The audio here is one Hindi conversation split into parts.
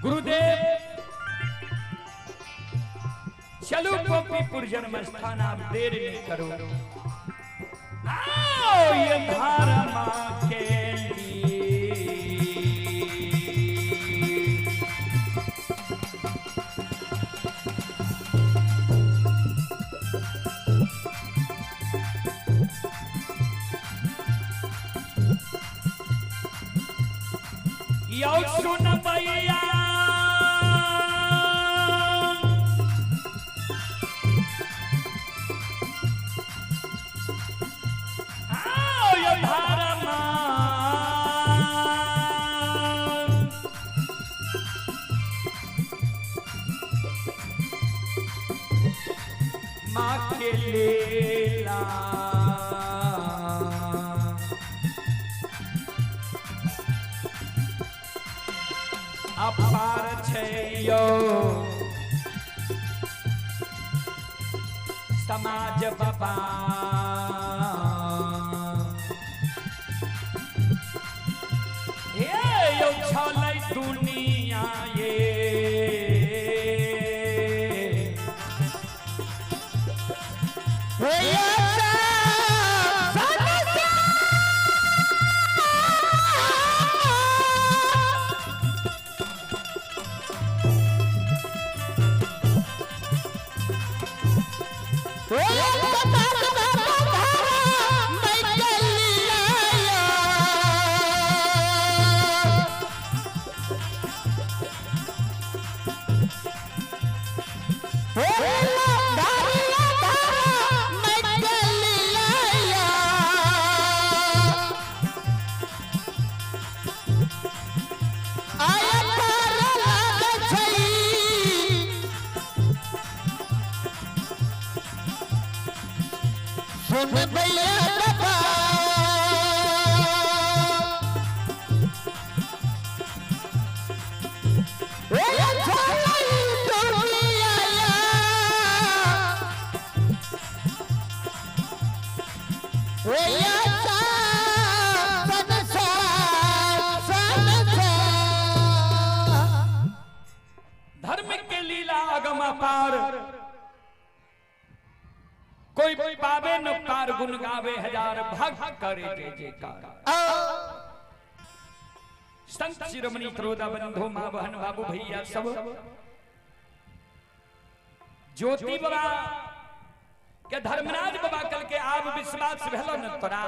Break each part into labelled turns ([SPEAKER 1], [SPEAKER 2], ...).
[SPEAKER 1] गुरुदेव चलो गोपीपुर जन्म स्थान आप देर नहीं करो, आओ ये धारा मां के यो सुन भैया आओ यो धारा मां के लीला अपार छयो समाज बाबा हे यो छलै दुनिया ये धर्म के लीला अगम अपार, कोई पावे न पार, गुण गावे हजार, भक्त करे जय जयकार। संत शिरोमणि क्रोधा बंधु मां बहन बाबू भैया सब ज्योति बाबा के धर्मराज बाबा कल के आब विश्वास भेलो न तोरा,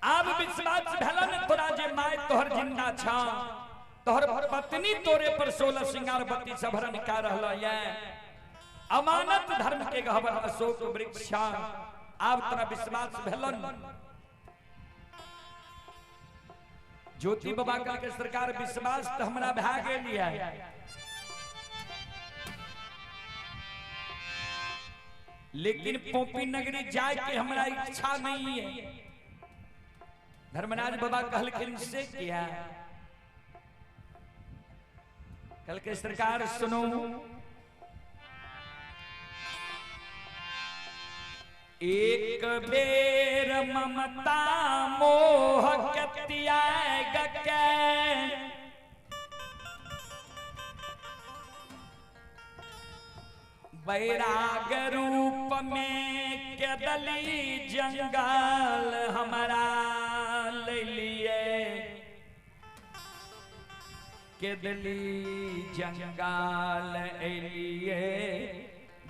[SPEAKER 1] आब विश्वास भेलो न तोरा जे माय तोहर जिंदा छा, तोहर पत्नी तोरे पर 16 श्रृंगार बत्ती सभरन का रहला ये अमानत धर्म के गहवर अशोक वृक्ष, आब तोरा विश्वास भेलो न। ज्योति बाबा कल के सरकार विश्वास तो हमरा भा गेल है, लेकिन पोपी नगरी जाए के हमारा इच्छा नहीं है। धर्मराज बाबा कहलखिन से किया, कल के सरकार सुनो, एक बेर ममता मोह के त्याग के बैराग रूप में के दली जंगल हमारा ले लिए, के दली जंगल एलिए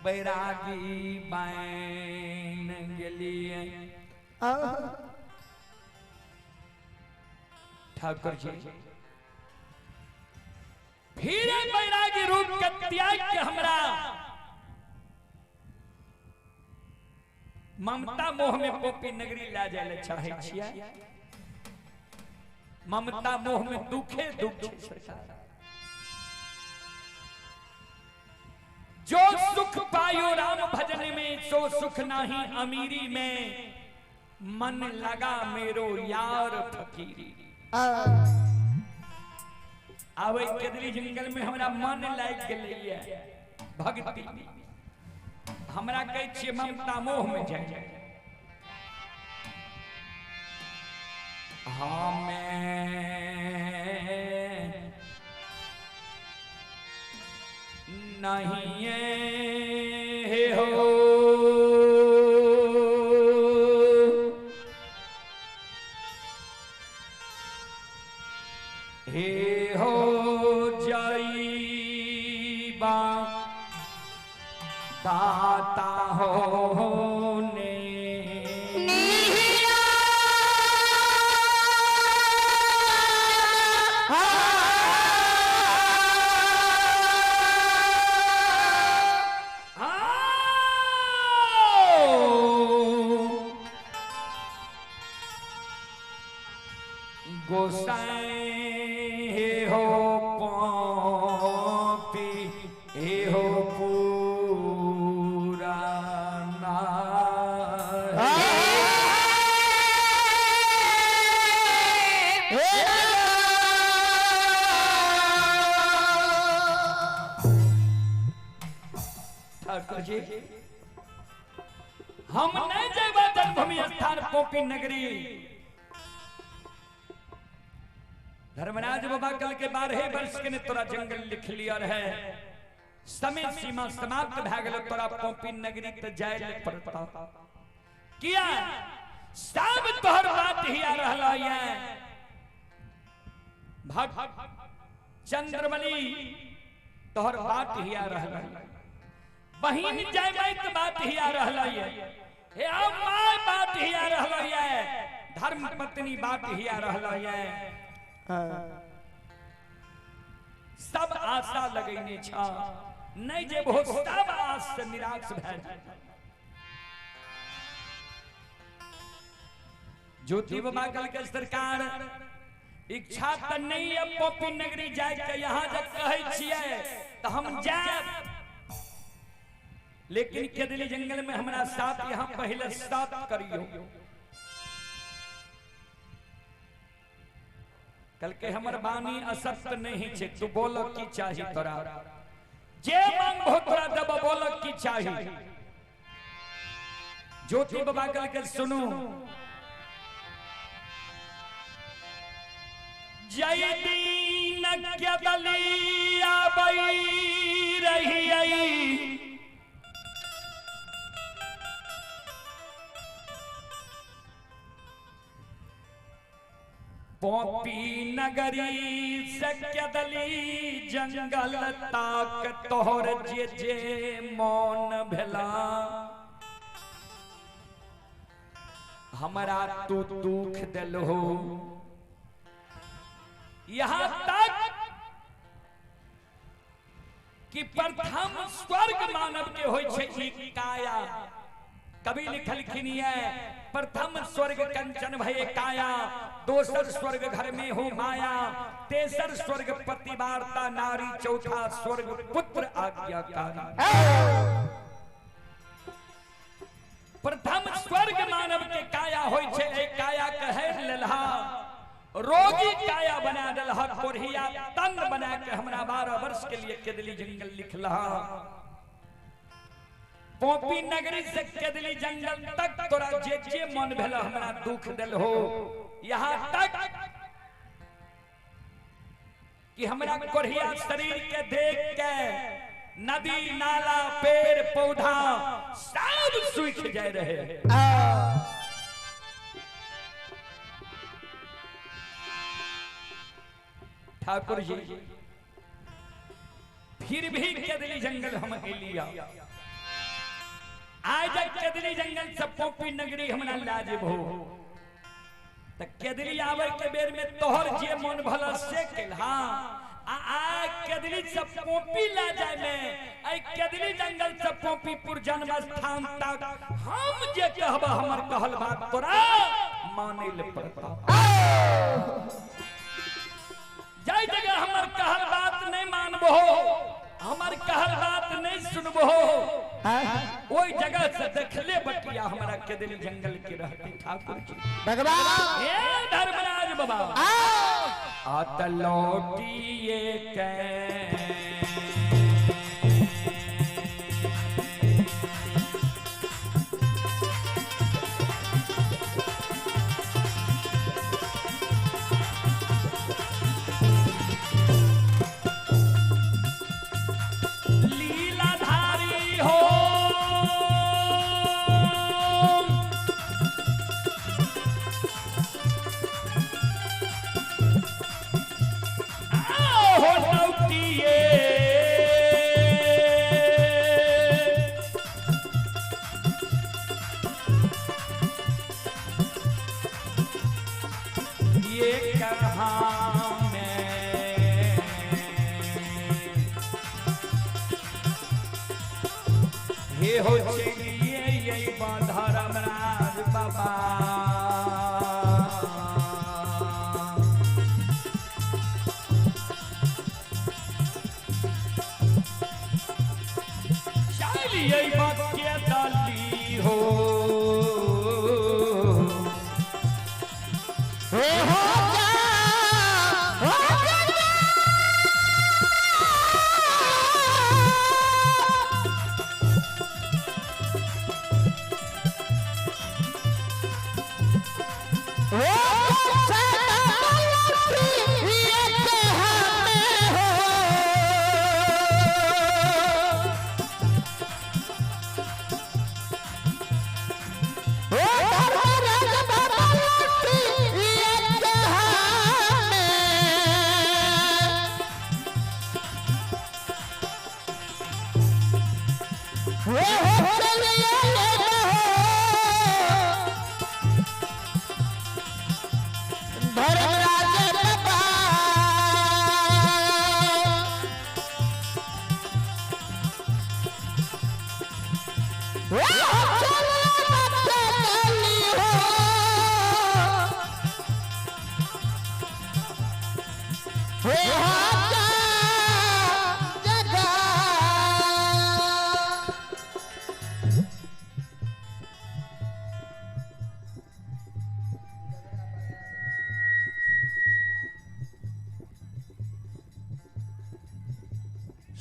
[SPEAKER 1] बैरागी बैन गेलिए। ठाकुर जी फिर बैरागी रूप के त्याग के हमरा ममता मोह में पोपी नगरी ला जाए चाहे छिया, ममता मोह में दुखे दुख सरकार। जो सुख पायो राम भजन में, सो सुख नहीं अमीरी में, मन लगा मेरो यार फकीरी। आवे केदली जंगल में हमरा मन लाग गेलै भक्ति, हमरा कहै छियै ममता मोह में जाए। हमें नहीं है हो हे हो जाईबा दाता होने गोसाई हे हो पी हे हो पुराना ठाकुर जी हम नहीं जाएगा जन्मभूमि स्थान पोपी नगरी। धर्मराज बाबा कल के 12 वर्ष के ने तोरा जंगल लिख लिया है, समय सीमा समाप्त भ गेल, तोरा पोपी नगरी त जाय ले पड़ता किया सब तोहर बात ही आ रहला ये भग चंद्रमणि तोहर बात ही आ रहला, बहिन जाय त बात ही आ रहला ये, हे माय बात ही आ रहला ये, धर्म पत्नी बात ही आ रहला ये, सब आशा लगैने छ नहीं जे बहुत सब आस से निराश भेल। ज्योति बाबा कल के सरकार इच्छा त नहीं है पोपी नगरी जाय के, यहाँ जब कहै छियै त हम जाब, लेकिन केदली जंगल में हमरा साथ यहाँ पहले साथ करियो। कल के हमर बानी असत्य नहीं छे, तू बोल की चाही तोरा, जे मांगबो तोरा देब, बोल की चाही। ज्योति बाबा कल के सुनो, जय दीन केदली आबै रही पोपी नगरी से केदली जंगल ताक तोहर जे जे मौन भेला, हमरा तू दुख देलहो। यहाँ तक कि प्रथम स्वर्ग मानव के होय छे ई काया, कवि लिखलखिन है प्रथम स्वर्ग कंचन भय काया, दोसर स्वर्ग घर में हो माया, तेसर स्वर्ग पतिवार्ता नारी, चौथा स्वर्ग पुत्र आज्ञाकारी। प्रथम स्वर्ग मानव के काया होय छे, ए काया कहे लेलहा, रोगी काया बना देलहा, कोढ़िया तन बना के हमरा 12 वर्ष के लिए केदली जंगल लिखलहा। पोपी नगरी से केदली जंगल तक तोरा जे जे मन भेला हमरा दुख देल हो, यहाँ तक कि हमरा कोढ़िया शरीर के देख के नदी नाला पेड़ पौधा सब सूख जाए रहे। ठाकुर जी फिर भी केदली जंगल हम लिया, आज केदली जंगल से पोपी नगरी हमरा लाजब हो, त केदली आवे के बेर में तोहर जे मन भला से केल। हां आ केदली से पोपी ला जाय में, आई केदली जंगल से पोपीपुर जन्म स्थान तक हम जे कहबा हमर कहल बात तोरा माने ले पड़ता। जाय जगह हमर कहल बात नहीं मानबो, हमर कहल बात नहीं सुनबो, ओई जगह से देखले बटिया हमरा केदली जंगल के रहते। ठाकुर जी भगवान हे धर्मराज बाबा आत लौटिए के ली कहाँ में हे हो चलिए यही धर्मराज बाबा यही बात के डाली हो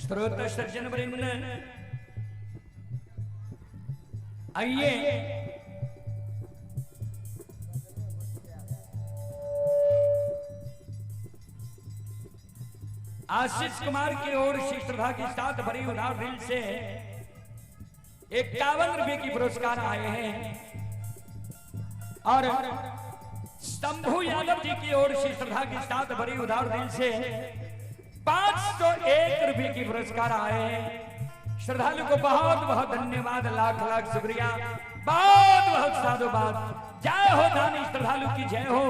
[SPEAKER 1] श्रोत सज्जन वृंद आइए आशीष कुमार की ओर से श्रद्धा के साथ भरी उदार दिल से 51 रुपए की पुरस्कार आए हैं और शंभू यादव जी की ओर से श्रद्धा के साथ भरी उदार दिल से 501 रुपए की पुरस्कार आए हैं। श्रद्धालु को बहुत बहुत धन्यवाद, लाख लाख शुक्रिया, बहुत बहुत साधुवाद। जय हो दानी श्रद्धालु की जय हो,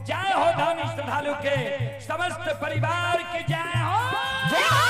[SPEAKER 1] जय हो दानी श्रद्धालु के समस्त परिवार की जय हो, जय हो।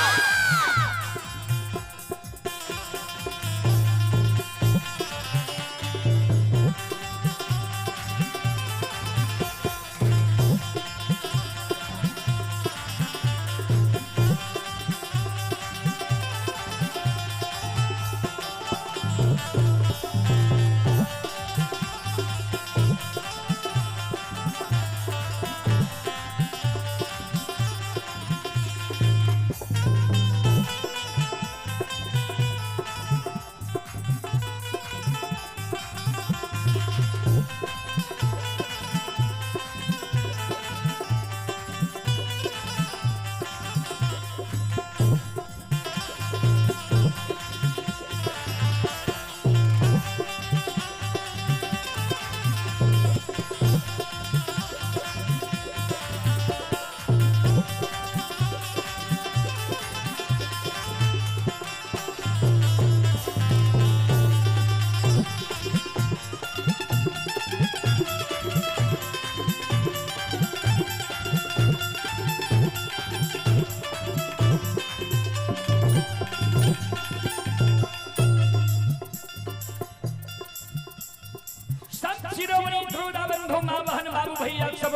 [SPEAKER 1] भैया सब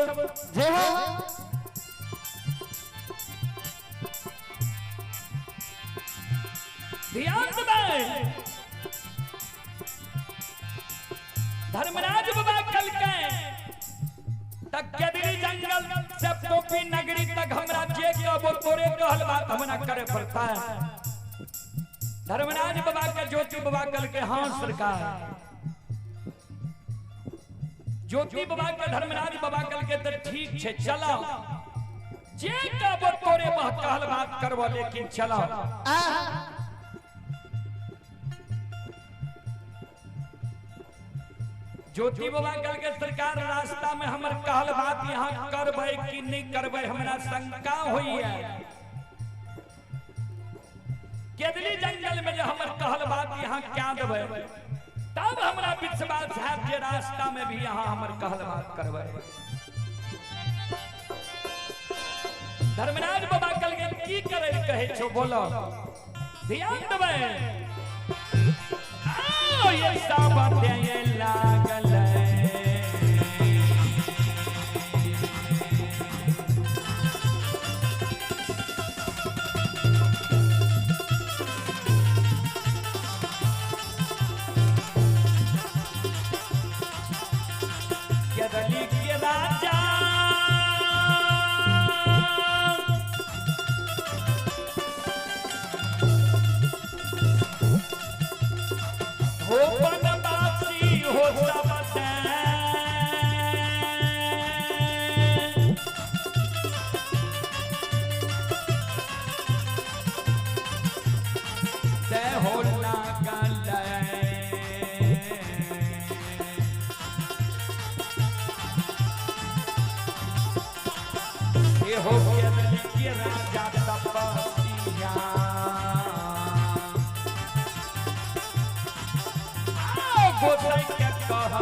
[SPEAKER 1] जय हो। ध्यान दबाए धर्मराज बाबा कल के तक केदरी जंगल से टोपी नगरी तक हमरा जे के वो तोरे कहल बात हम ना करे पड़ता है। धर्मराज बाबा के ज्योति बाबा कल के हाँ सरकार, ज्योति बाबा के धर्मराज बाबा कल के तो ठीक छे चला जे का वो तोरे कहल बात करबो लेकिन चला। ज्योति बाबा कल के सरकार रास्ता में हमर कहल बात यहाँ करबे कि नहीं करबे हमरा शंका होई है। केदली जंगल में जो हमर कहल बात यहाँ क्या देबे तब हमरा विश्वास है जे रास्ता में भी यहाँ हमर कहल बात करबे। धर्मराज बाबा कल के की करे कहे छो बोलो ध्यान देबे आओ ये सब बातें ये लागल केरली के राजा हो बनवासी हो सबते ते हो लागल ये हो केरली के राजा तपस्या गोसाई के कह